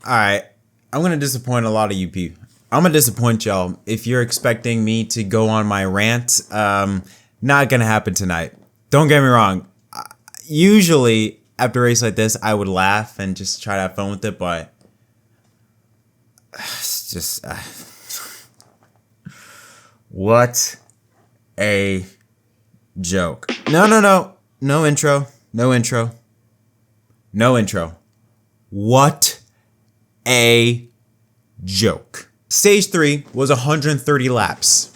Alright, I'm gonna disappoint a lot of you people. I'm gonna disappoint y'all. If you're expecting me to go on my rant, not gonna happen tonight. Don't get me wrong. Usually, after a race like this, I would laugh and just try to have fun with it, but it's just what a joke. No intro. What a joke. Stage 3 was 130 laps.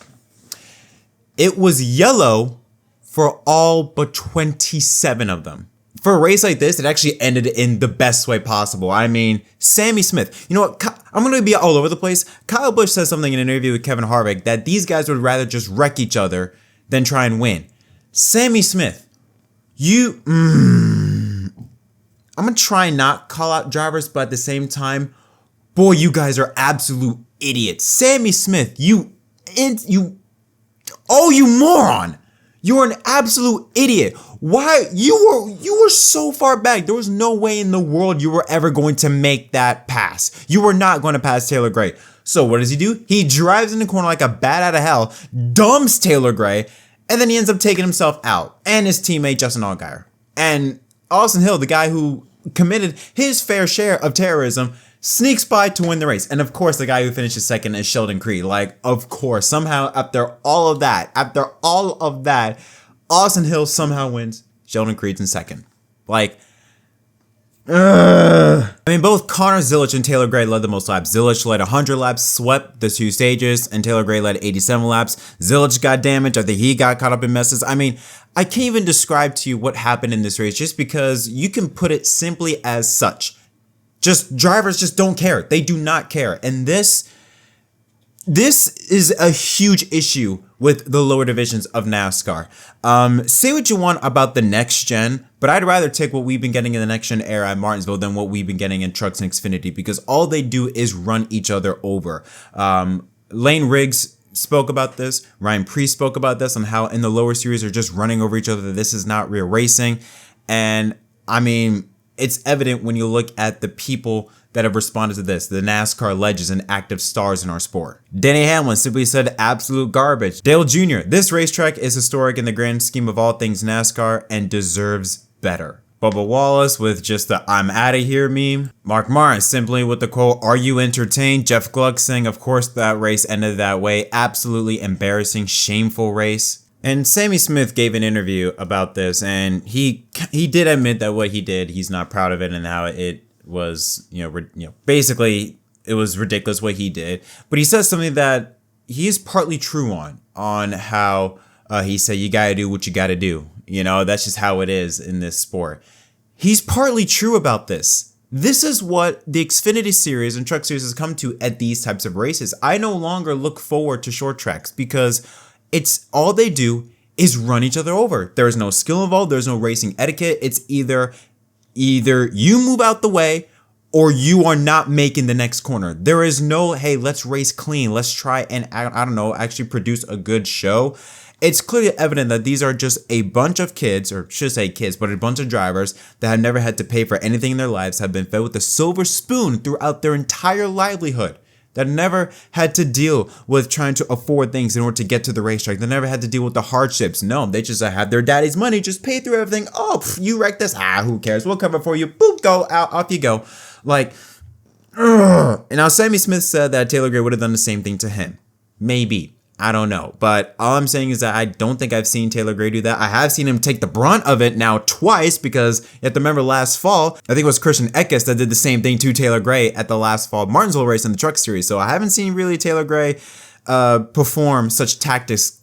It was yellow for all but 27 of them. For a race like this, it actually ended in the best way possible. I mean, Sammy Smith. You know what? I'm going to be all over the place. Kyle Busch says something in an interview with Kevin Harvick that these guys would rather just wreck each other than try and win. Sammy Smith, I'm going to try and not call out drivers, but at the same time, boy, you guys are absolute idiots. Sammy Smith, you moron. You are an absolute idiot. Why? You were so far back. There was no way in the world you were ever going to make that pass. You were not going to pass Taylor Gray. So what does he do? He drives in the corner like a bat out of hell, dumps Taylor Gray, and then he ends up taking himself out and his teammate Justin Allgaier. And Austin Hill, the guy who committed his fair share of terrorism, sneaks by to win the race. And of course, the guy who finishes second is Sheldon Creed. Like, of course, somehow after all of that, Austin Hill somehow wins. Sheldon Creed's in second. Like, I mean, both Connor Zilisch and Taylor Gray led the most laps. Zilisch led 100 laps, swept the 2 stages, and Taylor Gray led 87 laps. Zilisch got damaged. I think he got caught up in messes. I mean, I can't even describe to you what happened in this race just because you can put it simply as such. Drivers just don't care. They do not care. And this is a huge issue with the lower divisions of NASCAR. Say what you want about the next gen, but I'd rather take what we've been getting in the next gen era at Martinsville than what we've been getting in Trucks and Xfinity, because all they do is run each other over. Lane Riggs spoke about this. Ryan Preece spoke about this on how in the lower series are just running over each other. This is not real racing. And I mean, it's evident when you look at the people that have responded to this, the NASCAR legends and active stars in our sport. Denny Hamlin simply said absolute garbage. Dale Jr., this racetrack is historic in the grand scheme of all things NASCAR and deserves better. Bubba Wallace with just the I'm outta here meme. Mark Martin simply with the quote, are you entertained? Jeff Gluck saying, of course that race ended that way. Absolutely embarrassing, shameful race. And Sammy Smith gave an interview about this, and he did admit that what he did, he's not proud of it and how it was, basically it was ridiculous what he did. But he says something that he is partly true on how he said you gotta do what you gotta do. That's just how it is in this sport. He's partly true about this. This is what the Xfinity Series and Truck Series has come to at these types of races. I no longer look forward to short tracks because it's all they do is run each other over. There is no skill involved. There's no racing etiquette. It's either you move out the way or you are not making the next corner. There is no, hey, let's race clean. Let's try and, actually produce a good show. It's clearly evident that these are just a bunch of kids, or should say kids, but a bunch of drivers that have never had to pay for anything in their lives, have been fed with a silver spoon throughout their entire livelihood. That never had to deal with trying to afford things in order to get to the racetrack. They never had to deal with the hardships. No, they just had their daddy's money, just pay through everything. Oh, you wrecked this. Who cares? We'll cover for you. Boop, go out, off you go. Like, and now Sammy Smith said that Taylor Gray would have done the same thing to him. Maybe. I don't know. But all I'm saying is that I don't think I've seen Taylor Gray do that. I have seen him take the brunt of it now twice, because you have to remember last fall, I think it was Christian Eckes that did the same thing to Taylor Gray at the last fall Martinsville race in the Truck Series. So I haven't seen really Taylor Gray perform such tactics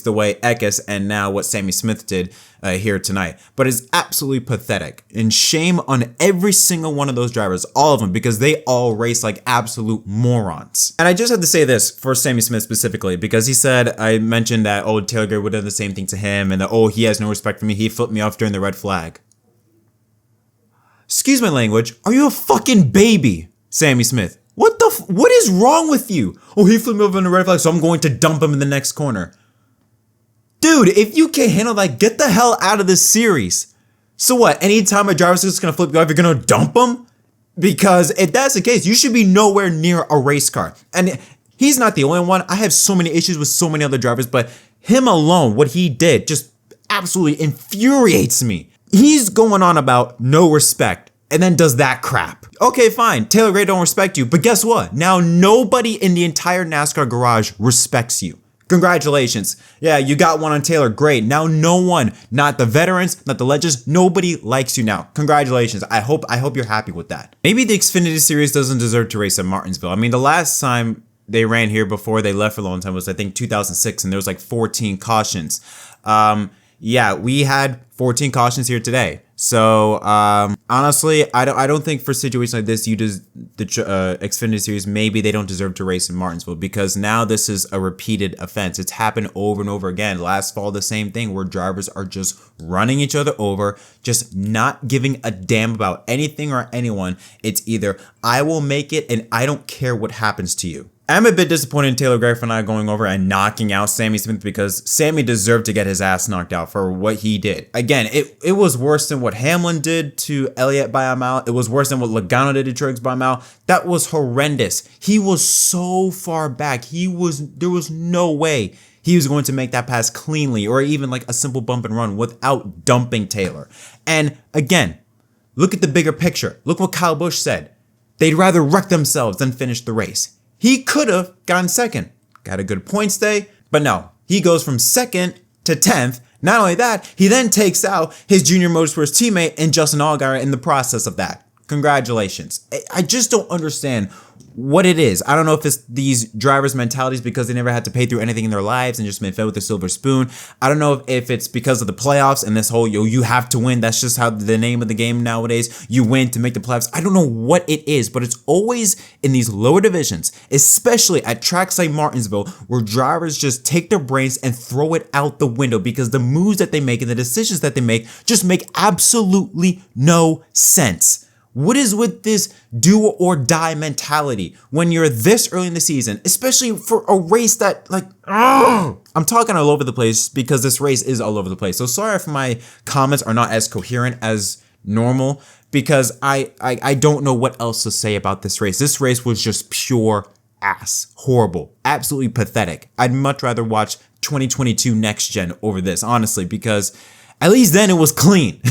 the way Eckes and now what Sammy Smith did here tonight. But it's absolutely pathetic, and shame on every single one of those drivers, all of them, because they all race like absolute morons. And I just have to say this for Sammy Smith specifically, because he said, I mentioned that, oh, Taylor Gray would have done the same thing to him, and that, oh, he has no respect for me, he flipped me off during the red flag. Excuse my language, are you a fucking baby, Sammy Smith? What is wrong with you? Oh, he flipped me over in the red flag, so I'm going to dump him in the next corner. Dude, if you can't handle that, get the hell out of this series. So what? Anytime a driver's just gonna flip you off, you're gonna dump him? Because if that's the case, you should be nowhere near a race car. And he's not the only one. I have so many issues with so many other drivers, but him alone, what he did just absolutely infuriates me. He's going on about no respect and then does that crap. Okay, fine. Taylor Gray don't respect you, but guess what? Now nobody in the entire NASCAR garage respects you. Congratulations. Yeah, you got one on Taylor. Great. Now no one, not the veterans, not the legends, nobody likes you now. Congratulations. I hope you're happy with that. Maybe the Xfinity Series doesn't deserve to race at Martinsville. I mean, the last time they ran here before they left for a long time was, I think, 2006, and there was like 14 cautions. Yeah, we had 14 cautions here today. So honestly, I don't think for situations like this, the Xfinity Series, maybe they don't deserve to race in Martinsville, because now this is a repeated offense. It's happened over and over again. Last fall, the same thing, where drivers are just running each other over, just not giving a damn about anything or anyone. It's either I will make it and I don't care what happens to you. I'm a bit disappointed in Taylor Gray for not going over and knocking out Sammy Smith, because Sammy deserved to get his ass knocked out for what he did. Again, it was worse than what Hamlin did to Elliott by a mile. It was worse than what Logano did to Truex by a mile. That was horrendous. He was so far back. There was no way he was going to make that pass cleanly, or even like a simple bump and run without dumping Taylor. And again, look at the bigger picture. Look what Kyle Busch said. They'd rather wreck themselves than finish the race. He could have gotten second, got a good points day, but no, he goes from second to 10th. Not only that, he then takes out his Junior Motorsports teammate and Justin Allgaier in the process of that. Congratulations. I just don't understand what it is. I don't know if it's these drivers' mentalities because they never had to pay through anything in their lives and just been fed with a silver spoon. I don't know if it's because of the playoffs and this whole, you have to win. That's just how the name of the game nowadays. You win to make the playoffs. I don't know what it is, but it's always in these lower divisions, especially at tracks like Martinsville, where drivers just take their brains and throw it out the window because the moves that they make and the decisions that they make just make absolutely no sense. What is with this do or die mentality when you're this early in the season, especially for a race that I'm talking all over the place because this race is all over the place. So sorry if my comments are not as coherent as normal, because I don't know what else to say about this race. This race was just pure ass. Horrible. Absolutely pathetic. I'd much rather watch 2022 Next Gen over this, honestly, because at least then it was clean.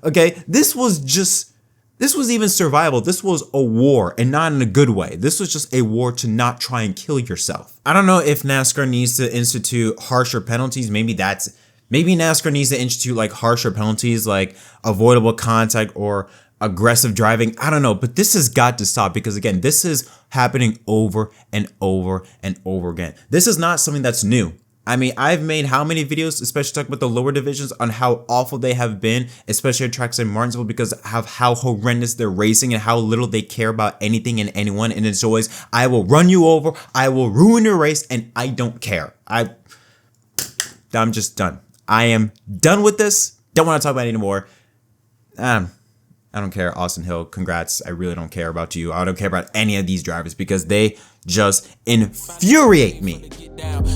Okay? This was even survival. This was a war, and not in a good way. This was just a war to not try and kill yourself. I don't know if NASCAR needs to institute harsher penalties. Maybe NASCAR needs to institute like harsher penalties, like avoidable contact or aggressive driving. I don't know, but this has got to stop, because again, this is happening over and over and over again. This is not something that's new. I mean, I've made how many videos, especially talking about the lower divisions, on how awful they have been, especially at tracks like Martinsville, because of how horrendous they're racing and how little they care about anything and anyone. And it's always, I will run you over, I will ruin your race, and I don't care. I'm just done. I am done with this. Don't want to talk about it anymore. I don't care. Austin Hill, congrats. I really don't care about you. I don't care about any of these drivers because they just infuriate me.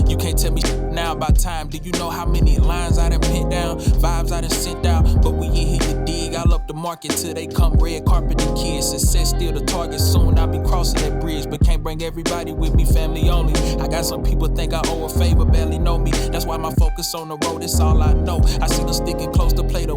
You can't tell me now about time. Do you know how many lines I done put down, vibes I done sent out? But we ain't here to dig. I'll up the market till they come red carpet the kids. Success still the target. Soon I'll be crossing that bridge, but can't bring everybody with me. Family only. I got some people think I owe a favor, barely know me. That's why my focus on the road. It's all I know. I see them sticking close to play the